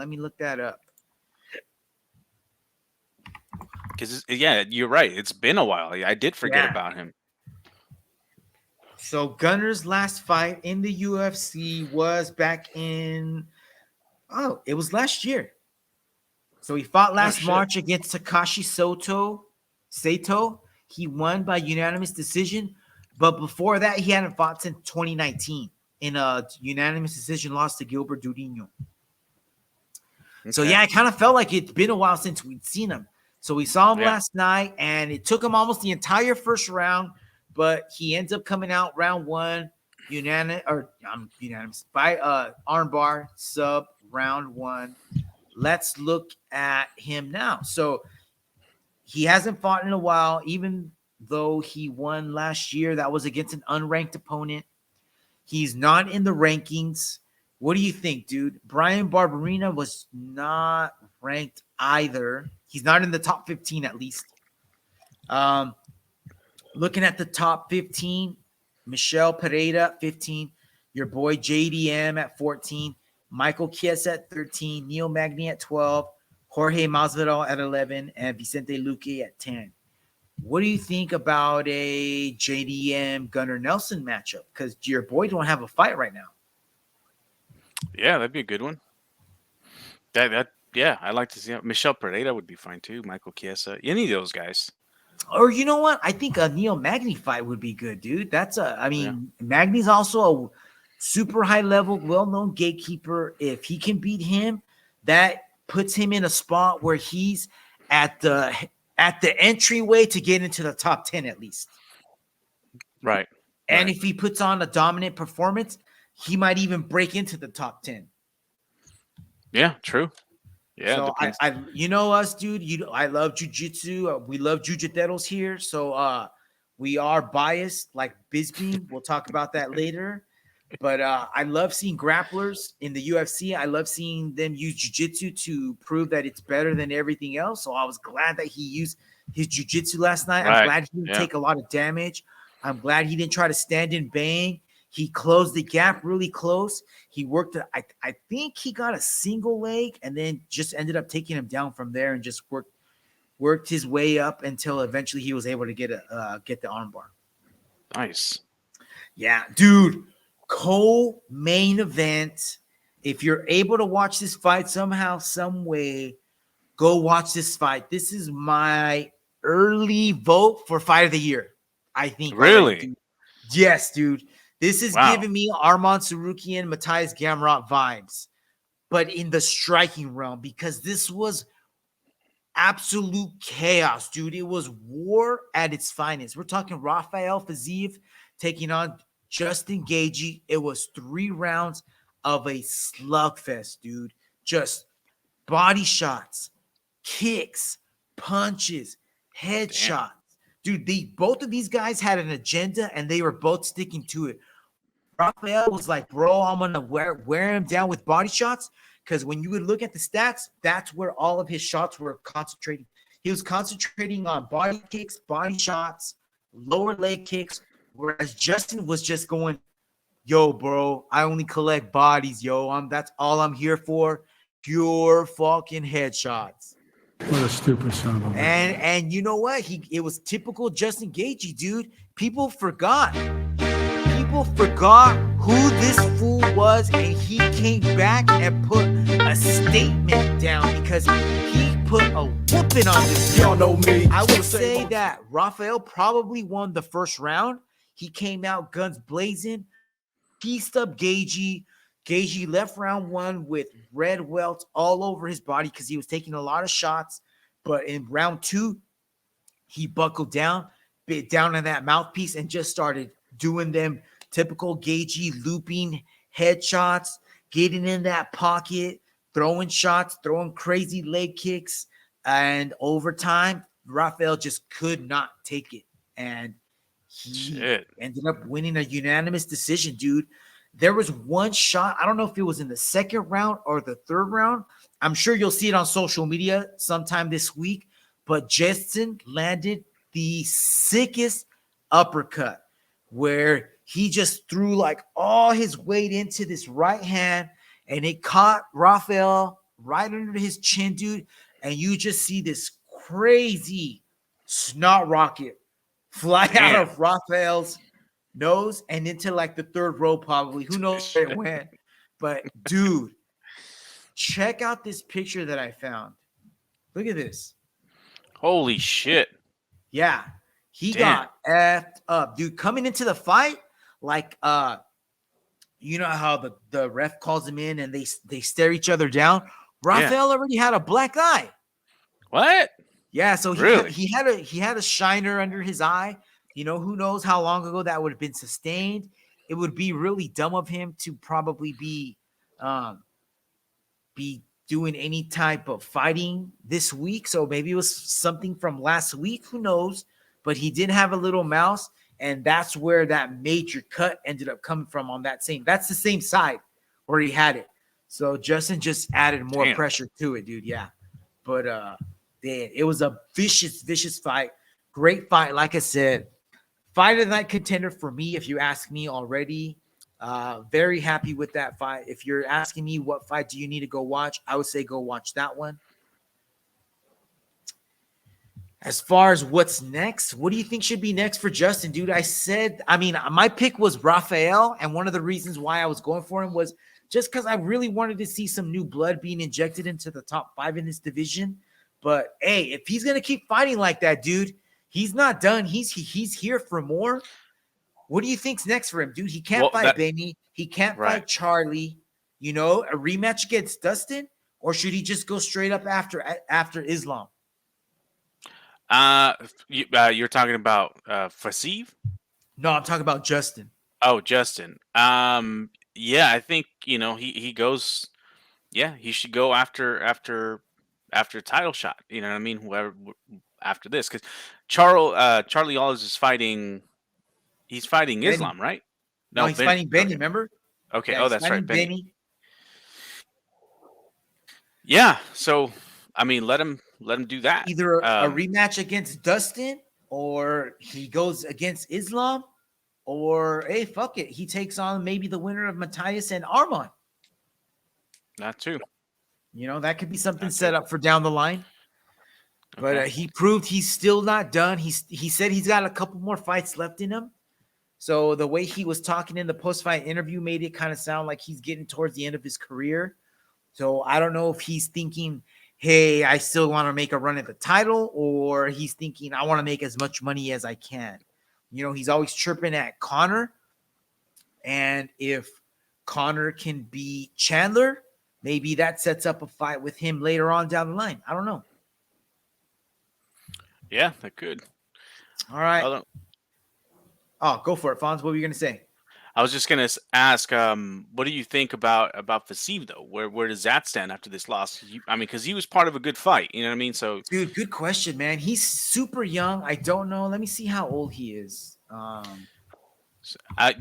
Because yeah, you're right. It's been a while. I did forget about him. So Gunnar's last fight in the UFC was back in it was last year. So he fought last March against Takashi Sato. He won by unanimous decision, but before that he hadn't fought since 2019 in a unanimous decision loss to Gilbert Durinho. Okay. So yeah, it kind of felt like it's been a while since we'd seen him. So we saw him last night, and it took him almost the entire first round, but he ends up coming out round 1 unanimous by armbar sub round 1. Let's look at him now. So he hasn't fought in a while, even though he won last year. That was against an unranked opponent. He's not in the rankings. What do you think, dude? Brian Barberena was not ranked either. He's not in the top 15 at least. Looking at the top 15, Michelle Pereira at 15, your boy JDM at 14, Michael Chiesa at 13, Neil Magny at 12, Jorge Masvidal at 11, and Vicente Luque at 10. What do you think about a JDM Gunnar Nelson matchup? Because your boy don't have a fight right now. Yeah, that'd be a good one. Yeah, I'd like to see Michelle Pereira would be fine too. Michael Chiesa, any of those guys. Or you know what? I think a Neil Magny fight would be good, dude. Magny's also a super high level, well-known gatekeeper. If he can beat him, that puts him in a spot where he's at the entryway to get into the top 10 at least. Right. And if he puts on a dominant performance, he might even break into the top 10. Yeah, true. Yeah, so I you know us, dude. I love jiu-jitsu. We love jiu-jitsu here. So we are biased, like Bisbee. We'll talk about that later. But I love seeing grapplers in the UFC. I love seeing them use jiu-jitsu to prove that it's better than everything else. So I was glad that he used his jiu-jitsu last night. I'm glad he didn't take a lot of damage. I'm glad he didn't try to stand and bang. He closed the gap really close. He worked it. I think he got a single leg and then just ended up taking him down from there and just worked his way up until eventually he was able to get the armbar. Nice. Yeah, dude. Co-main event. If you're able to watch this fight somehow, some way, go watch this fight. This is my early vote for fight of the year. I think. Really? Dude. Yes, dude. This is giving me Arman Sarukian, Matthias Gamrot vibes. but in the striking realm, because this was absolute chaos, dude. It was war at its finest. We're talking Rafael Fiziev taking on Justin Gaethje. It was 3 rounds of a slugfest, dude. Just body shots, kicks, punches, headshots. Dude, both of these guys had an agenda and they were both sticking to it. Rafael was like, bro, I'm going to wear him down with body shots, because when you would look at the stats, that's where all of his shots were concentrating. He was concentrating on body kicks, body shots, lower leg kicks, whereas Justin was just going, yo, bro, I only collect bodies, yo. That's all I'm here for. Pure fucking headshots. What a stupid son of a bitch. And you know what? It was typical Justin Gaethje, dude. People forgot who this fool was, and he came back and put a statement down because he put a whooping on this. Y'all know me. I would say that Rafael probably won the first round. He came out guns blazing, pieced up Gaethje. Gaethje left round 1 with red welts all over his body because he was taking a lot of shots. But in round 2, he buckled down, bit down on that mouthpiece, and just started doing them typical Gaethje looping headshots, getting in that pocket, throwing shots, throwing crazy leg kicks. And over time, Rafael just could not take it. And he ended up winning a unanimous decision, dude. There was one shot. I don't know if it was in the second round or the third round. I'm sure you'll see it on social media sometime this week. But Justin landed the sickest uppercut where he just threw like all his weight into this right hand, and it caught Rafael right under his chin, dude. And you just see this crazy snot rocket fly out of Rafael's nose and into like the third row, probably. Who knows where it went? But dude, check out this picture that I found. Look at this. Holy shit. Yeah, he got effed up, dude. Coming into the fight, like you know how the ref calls him in and they stare each other down. Rafael already had a black eye. What? Yeah, so he had a shiner under his eye. You know, who knows how long ago that would have been sustained. It would be really dumb of him to probably be doing any type of fighting this week. So maybe it was something from last week. Who knows? But he did have a little mouse, and that's where that major cut ended up coming from on that's the same side where he had it. So Justin just added more pressure to it, dude. Yeah. But it was a vicious fight. Great fight. Like I said, fight of the night contender for me, if you ask me already. Very happy with that fight. If you're asking me what fight do you need to go watch, I would say go watch that one. As far as what's next, what do you think should be next for Justin, dude? My pick was Rafael, and one of the reasons why I was going for him was just because I really wanted to see some new blood being injected into the top 5 in this division. But hey, if he's gonna keep fighting like that, dude, he's not done. He's here for more. What do you think's next for him, dude? He can't fight Benny. He can't fight Charlie. You know, a rematch against Dustin, or should he just go straight up after Islam? You're talking about Fasiv? No, I'm talking about Justin. Oh, Justin. Yeah, I think he goes. Yeah, he should go after title shot. You know what I mean? Whoever after this, because Charlie Alves is fighting. He's fighting Benny. Islam, right? No, he's fighting Benny. Remember? Okay. Yeah, that's right, Benny. Yeah. So, I mean, let him do that. Either a rematch against Dustin, or he goes against Islam, or hey, fuck it, he takes on maybe the winner of Matthias and Arman. That too. You know, that could be something set up for down the line. But he proved he's still not done. He said he's got a couple more fights left in him. So the way he was talking in the post-fight interview made it kind of sound like he's getting towards the end of his career. So I don't know if he's thinking, hey, I still want to make a run at the title, or he's thinking, I want to make as much money as I can. You know, he's always chirping at Conor. And if Conor can beat Chandler, maybe that sets up a fight with him later on down the line. I don't know. Yeah, that could. All right. Although, Oh, go for it, Fonz. What were you going to say? I was just gonna ask, what do you think about Faseem though? Where does that stand after this loss? I mean, because he was part of a good fight. You know what I mean? So, Dude, good question, man. He's super young. I don't know. Let me see how old he is.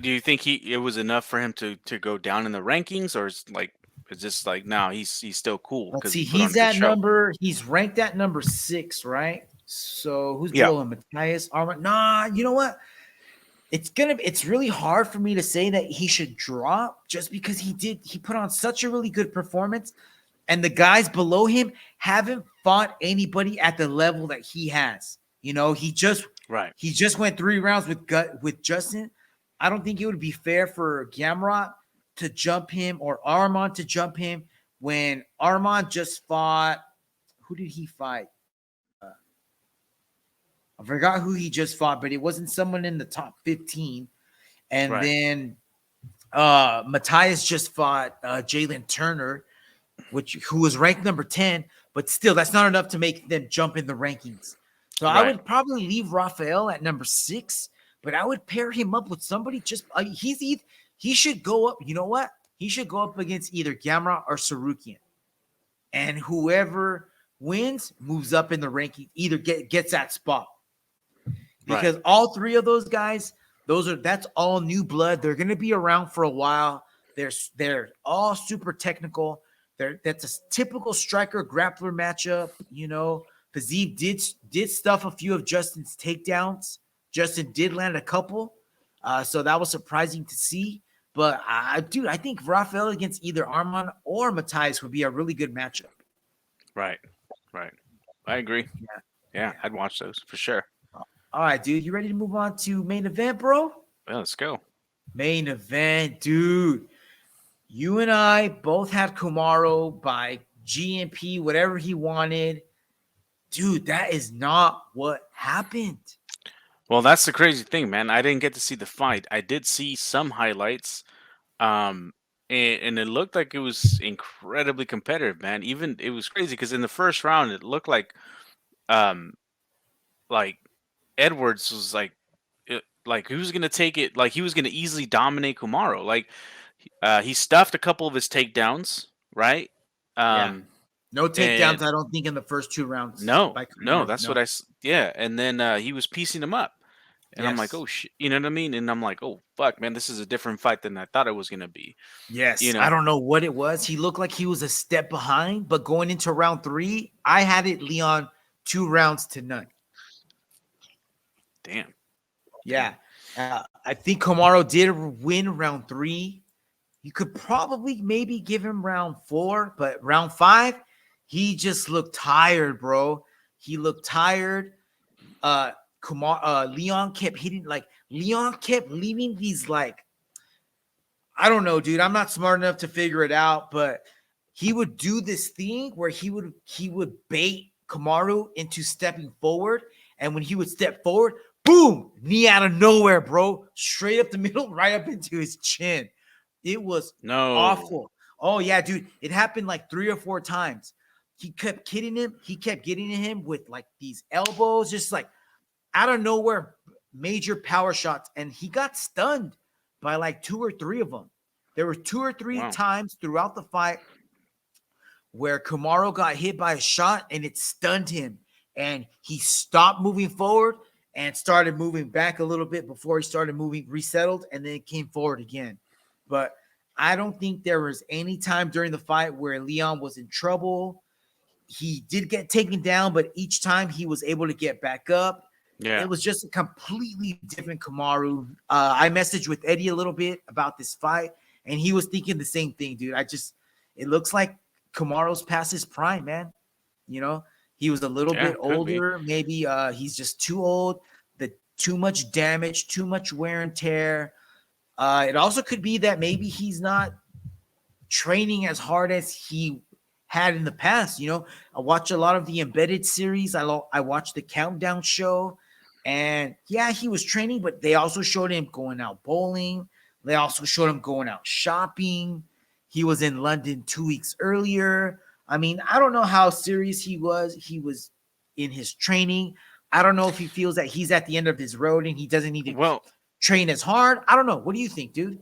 do you think it was enough for him to go down in the rankings, or is this like no, he's still cool Let's because see. he put on a He's good at show? he's ranked at number 6, right? So who's Yeah. below him? Matthias Armand. Nah, you know what? It's really hard for me to say that he should drop just because he put on such a really good performance, and the guys below him haven't fought anybody at the level that he has. You know, he just went 3 rounds with Justin. I don't think it would be fair for Gamrot to jump him or Armand to jump him when Armand just fought. Who did he fight? I forgot who he just fought, but it wasn't someone in the top 15. And then Matthias just fought Jalen Turner, who was ranked number 10, but still that's not enough to make them jump in the rankings. So I would probably leave Rafael at number 6, but I would pair him up with somebody he should go up. You know what? He should go up against either Gamrot or Sarukian. And whoever wins moves up in the ranking, either gets that spot. Because all 3 of those guys, that's all new blood. They're going to be around for a while. They're all super technical. That's a typical striker grappler matchup. You know, Fazeev did stuff a few of Justin's takedowns. Justin did land a couple, so that was surprising to see. But I think Rafael against either Armand or Matthias would be a really good matchup. Right. I agree. Yeah, I'd watch those for sure. All right, dude. You ready to move on to main event, bro? Yeah, let's go. Main event, dude. You and I both had Kamaru by GMP, whatever he wanted. Dude, that is not what happened. Well, that's the crazy thing, man. I didn't get to see the fight. I did see some highlights, and it looked like it was incredibly competitive, man. Even it was crazy because in the first round, it looked like Edwards was like he was gonna take it, like he was gonna easily dominate Kamaru. Like he stuffed a couple of his takedowns, right? No takedowns, I don't think, in the first 2 rounds. No, that's what yeah. And then he was piecing them up, and I'm like, oh shit, you know what I mean? And I'm like, oh fuck, man, this is a different fight than I thought it was gonna be. Yes, you know? I don't know what it was. He looked like he was a step behind, but going into round 3, I had it Leon 2 rounds to none. Damn. Yeah, I think Kamaru did win round 3. You could probably maybe give him round 4, but round 5, he just looked tired, bro. He looked tired. Leon kept hitting, Leon kept leaving these, I don't know, dude. I'm not smart enough to figure it out, but he would do this thing where he would bait Kamaru into stepping forward, and when he would step forward, boom, knee out of nowhere, bro, straight up the middle, right up into his chin. It was awful. Oh yeah, dude, it happened like 3 or 4 times. He kept kidding him. He kept getting to him with these elbows, just out of nowhere, major power shots, and he got stunned by 2 or 3 of them. There were 2 or 3 times throughout the fight where Kamaru got hit by a shot and it stunned him, and he stopped moving forward and started moving back a little bit before he started moving, resettled, and then came forward again. But I don't think there was any time during the fight where Leon was in trouble. He did get taken down, but each time he was able to get back up. Yeah. It was just a completely different Kamaru. I messaged with Eddie a little bit about this fight, and he was thinking the same thing, dude. It looks like Kamaru's past his prime, man. You know, he was a little bit older. Maybe he's just too old. Too much damage, too much wear and tear. It also could be that maybe he's not training as hard as he had in the past. You know, I watch a lot of the Embedded series. I watched the Countdown show, and yeah, he was training, but they also showed him going out bowling. They also showed him going out shopping. He was in London 2 weeks earlier. I mean, I don't know how serious he was. He was in his training. I don't know if he feels that he's at the end of his road and he doesn't need to train as hard. I don't know. What do you think, dude?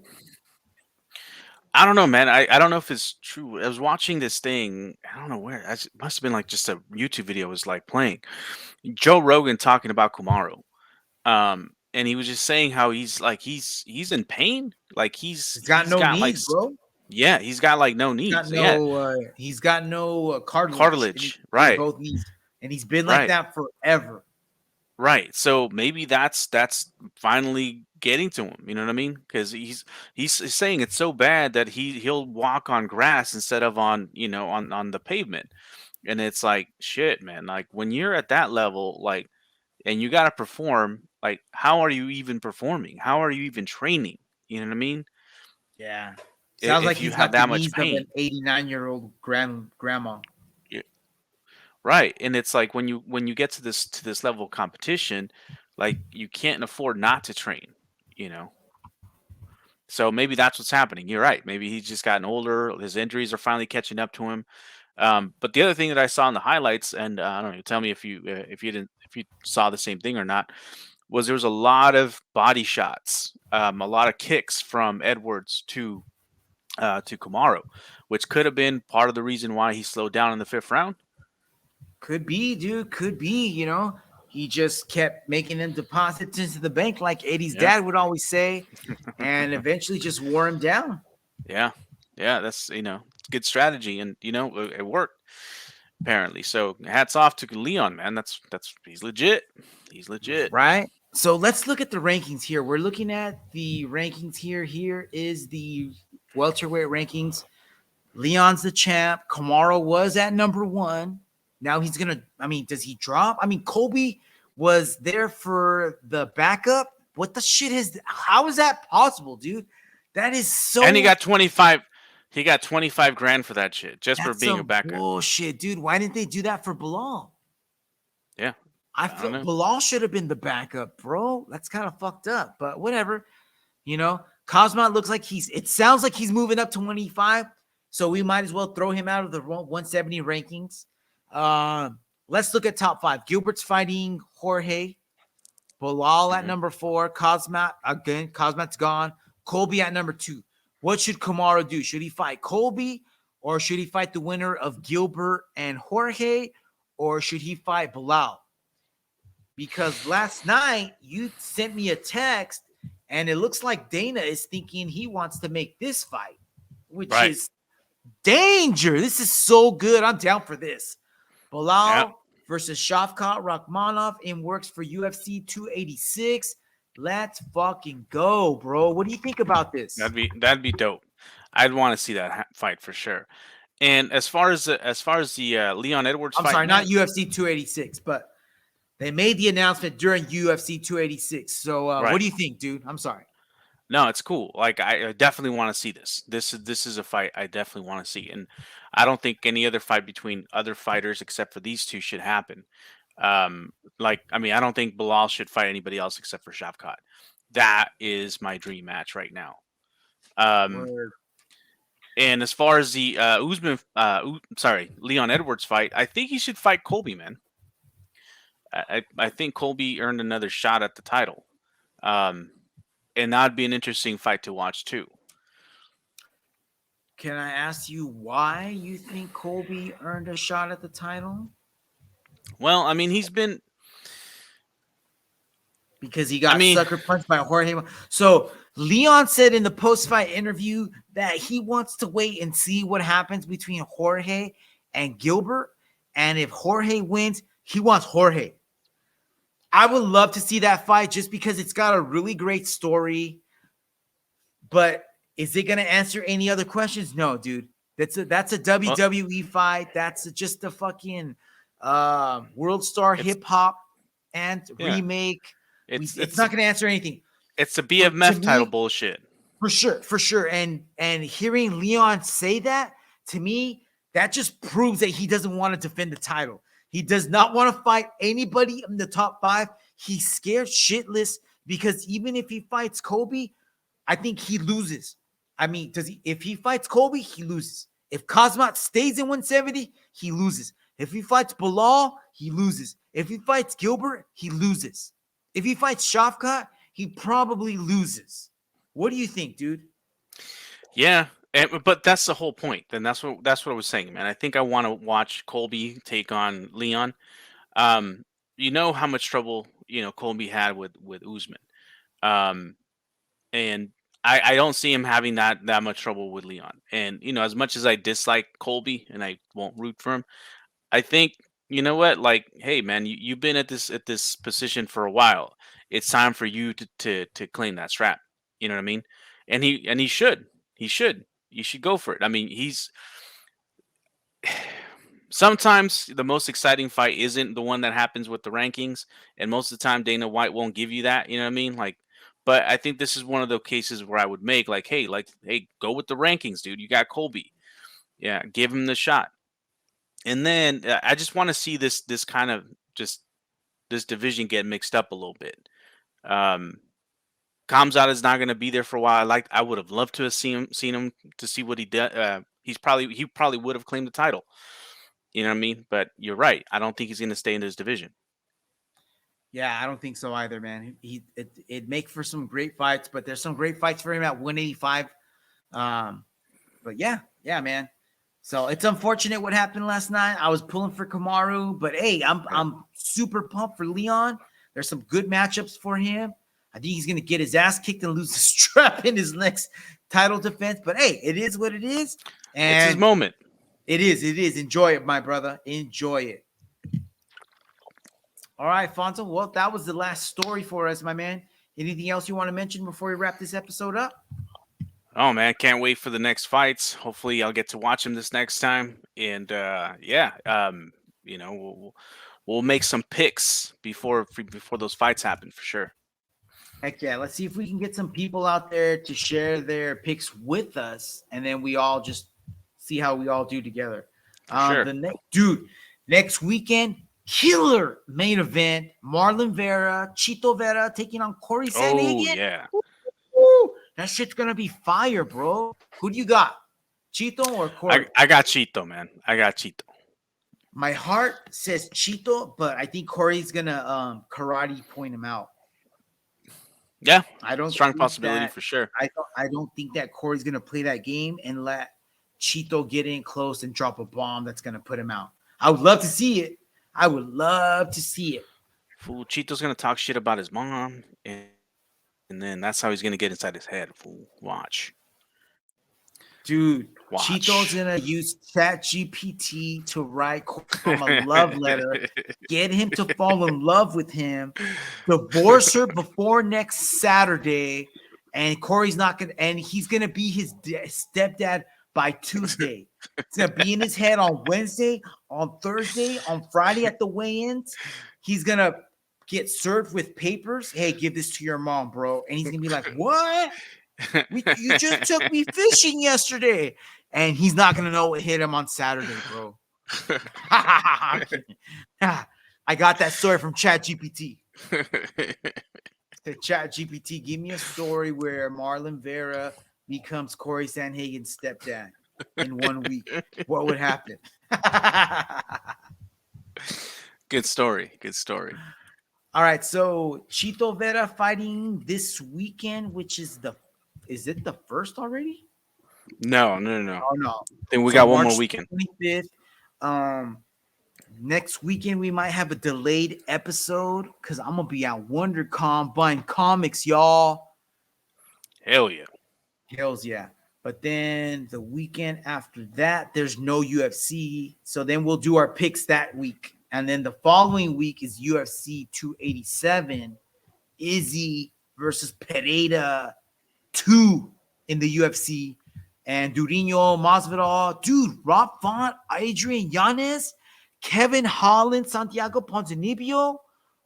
I don't know, man. I don't know if it's true. I was watching this thing. I don't know where. It must have been like just a YouTube video was like playing. Joe Rogan talking about Kamaru. And he was just saying how he's in pain. Like he's got no got knees, bro. Yeah, he's got like no knees. He's got no cartilage, right? Both knees, and he's been like that forever. Right. So maybe that's finally getting to him. You know what I mean? Because he's saying it's so bad that he'll walk on grass instead of on on the pavement. And it's like shit, man. Like when you're at that level, like, and you got to perform. Like, how are you even performing? How are you even training? You know what I mean? Yeah. Sounds like you he's have got that the much knees pain. of an 89-year-old grandma. Right. And it's like when you get to this level of competition, like you can't afford not to train, you know. So maybe that's what's happening. You're right. Maybe he's just gotten older. His injuries are finally catching up to him. But the other thing that I saw in the highlights, and I don't know, tell me if you saw the same thing or not, was there was a lot of body shots, a lot of kicks from Edwards to Kamaru, which could have been part of the reason why he slowed down in the 5th round. Could be, dude. Could be. You know, he just kept making them deposits into the bank, like Eddie's dad would always say, and eventually just wore him down. Yeah, that's good strategy, and it worked apparently. So hats off to Leon, man. That's he's legit. He's legit, right? So let's look at the rankings here. We're looking at the rankings here. Here is the welterweight rankings. Leon's the champ. Kamaru was at number 1. Now he's gonna. I mean, does he drop? I mean, Colby was there for the backup. What the shit is? How is that possible, dude? That is so. And he got 25. He got 25 grand for that shit just for being a backup. Bullshit, dude. Why didn't they do that for Bilal? Yeah, I feel Bilal should have been the backup, bro. That's kind of fucked up, but whatever. You know, Cosmo looks like it sounds like he's moving up to 185, so we might as well throw him out of the 170 rankings. Let's look at top 5. Gilbert's fighting Jorge. Bilal at number 4. Cosmat's gone. Colby at number 2. What should Kamaru do? Should he fight Colby, or should he fight the winner of Gilbert and Jorge, or should he fight Bilal? Because last night you sent me a text, and it looks like Dana is thinking he wants to make this fight, which is danger. This is so good. I'm down for this. Bilal versus Shavkat Rakhmonov in works for UFC 286. Let's fucking go, bro. What do you think about this? That'd be dope. I'd want to see that fight for sure. And as far as the Leon Edwards fight, I'm sorry, not UFC 286, but they made the announcement during UFC 286. So what do you think, dude? I'm sorry. No, it's cool. Like I definitely want to see this. This is a fight I definitely want to see, and I don't think any other fight between other fighters except for these two should happen. I don't think Bilal should fight anybody else except for Shavkat. That is my dream match right now. And as far as the Leon Edwards fight, I think he should fight Colby, man. I think Colby earned another shot at the title. And that'd be an interesting fight to watch too. Can I ask you why you think Colby earned a shot at the title? Well, I mean, because he got sucker punched by Jorge. So Leon said in the post-fight interview that he wants to wait and see what happens between Jorge and Gilbert. And if Jorge wins, he wants Jorge. I would love to see that fight just because it's got a really great story. But is it going to answer any other questions? No, dude. That's a WWE fight. That's just a fucking World Star hip hop and remake. It's not going to answer anything. It's a BMF title bullshit. For sure. And hearing Leon say that, to me, that just proves that he doesn't want to defend the title. He does not want to fight anybody in the top 5. He's scared shitless because even if he fights Colby, I think he loses. I mean, does he? If he fights Colby, he loses. If Kazmat stays in 170, he loses. If he fights Bilal, he loses. If he fights Gilbert, he loses. If he fights Shavkat, he probably loses. What do you think, dude? Yeah, but that's the whole point. Then that's what I was saying, man. I think I want to watch Colby take on Leon. You know how much trouble Colby had with Usman, um, and I don't see him having that much trouble with Leon. And as much as I dislike Colby and I won't root for him, I think you know what, like, hey man, you've been at this position for a while. It's time for you to claim that strap. You know what I mean? And he should. He should. You should go for it. I mean, he's sometimes the most exciting fight isn't the one that happens with the rankings, and most of the time Dana White won't give you that. You know what I mean? Like, but I think this is one of the cases where I would make hey, go with the rankings, dude. You got Colby. Yeah, give him the shot. And then I just want to see this kind of just this division get mixed up a little bit. Kamzat is not going to be there for a while. I would have loved to have seen him to see what he did. He probably would have claimed the title. You know what I mean? But you're right. I don't think he's going to stay in this division. Yeah, I don't think so either, man. It'd make for some great fights, but there's some great fights for him at 185. But yeah, man. So it's unfortunate what happened last night. I was pulling for Kamaru, but hey, I'm super pumped for Leon. There's some good matchups for him. I think he's going to get his ass kicked and lose the strap in his next title defense. But hey, it is what it is. And it's his moment. It is. Enjoy it, my brother. Enjoy it. All right, Fonzo. Well, that was the last story for us, my man. Anything else you want to mention before we wrap this episode up? Oh man, can't wait for the next fights. Hopefully, I'll get to watch him this next time. And we'll make some picks before those fights happen for sure. Heck yeah. Let's see if we can get some people out there to share their picks with us, and then we all just see how we all do together. Sure. Next weekend, killer main event. Marlon Vera, Chito Vera taking on Corey Sandhagen. Oh, yeah. Woo! That shit's going to be fire, bro. Who do you got? Chito or Corey? I got Chito, man. I got Chito. My heart says Chito, but I think Corey's going to karate point him out. Yeah, I don't strong possibility for sure. I don't think that Corey's going to play that game and let Chito get in close and drop a bomb that's going to put him out. I would love to see it. Fool, Chito's going to talk shit about his mom, and then that's how he's going to get inside his head. Fool, watch. Dude, Chito's going to use Chat GPT to write him a love letter, get him to fall in love with him, divorce her before next Saturday, and Corey's not going to, and he's going to be his stepdad by Tuesday. It's going to be in his head on Wednesday, on Thursday, on Friday at the weigh-ins. He's going to get served with papers. Hey, give this to your mom, bro. And he's going to be like, what? You just took me fishing yesterday. And he's not going to know what hit him on Saturday, bro. I got that story from Chat GPT. The Chat GPT, give me a story where Marlon Vera becomes Corey Sandhagen's stepdad in 1 week. What would happen? Good story. All right, so Chito Vera fighting this weekend, which is it the first already? No. Oh no. Then we So got one March more weekend. 25th. Next weekend we might have a delayed episode because I'm gonna be at WonderCon buying comics, y'all. Hell yeah. Hells yeah. But then the weekend after that, there's no UFC. So then we'll do our picks that week. And then the following week is UFC 287. Izzy versus Pereira 2 in the UFC. And Durinho, Masvidal, dude, Rob Font, Adrian Yanez, Kevin Holland, Santiago Ponzinibbio,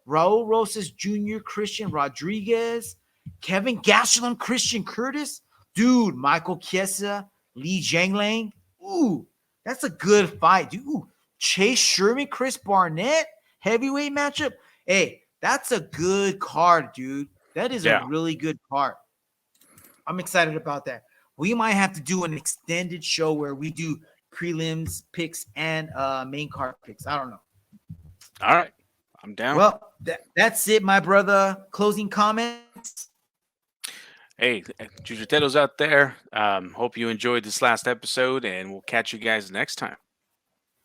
Raul Rosas Jr., Christian Rodriguez, Kevin Gastelum, Christian Curtis, dude, Michael Chiesa, Li Jiangliang. Ooh, that's a good fight, dude. Ooh, Chase Sherman, Chris Barnett, heavyweight matchup. Hey, that's a good card, dude. That is a really good card. I'm excited about that. we might have to do an extended show where we do prelims picks and main card picks. I don't know. All right, I'm down. Well, that's it, my brother. Closing comments. Hey, Jiu-Jiteros out there, hope you enjoyed this last episode, and we'll catch you guys next time.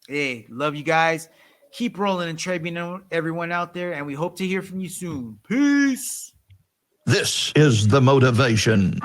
Hey, love you guys. Keep rolling and trading everyone out there, and we hope to hear from you soon. Peace. This is the motivation.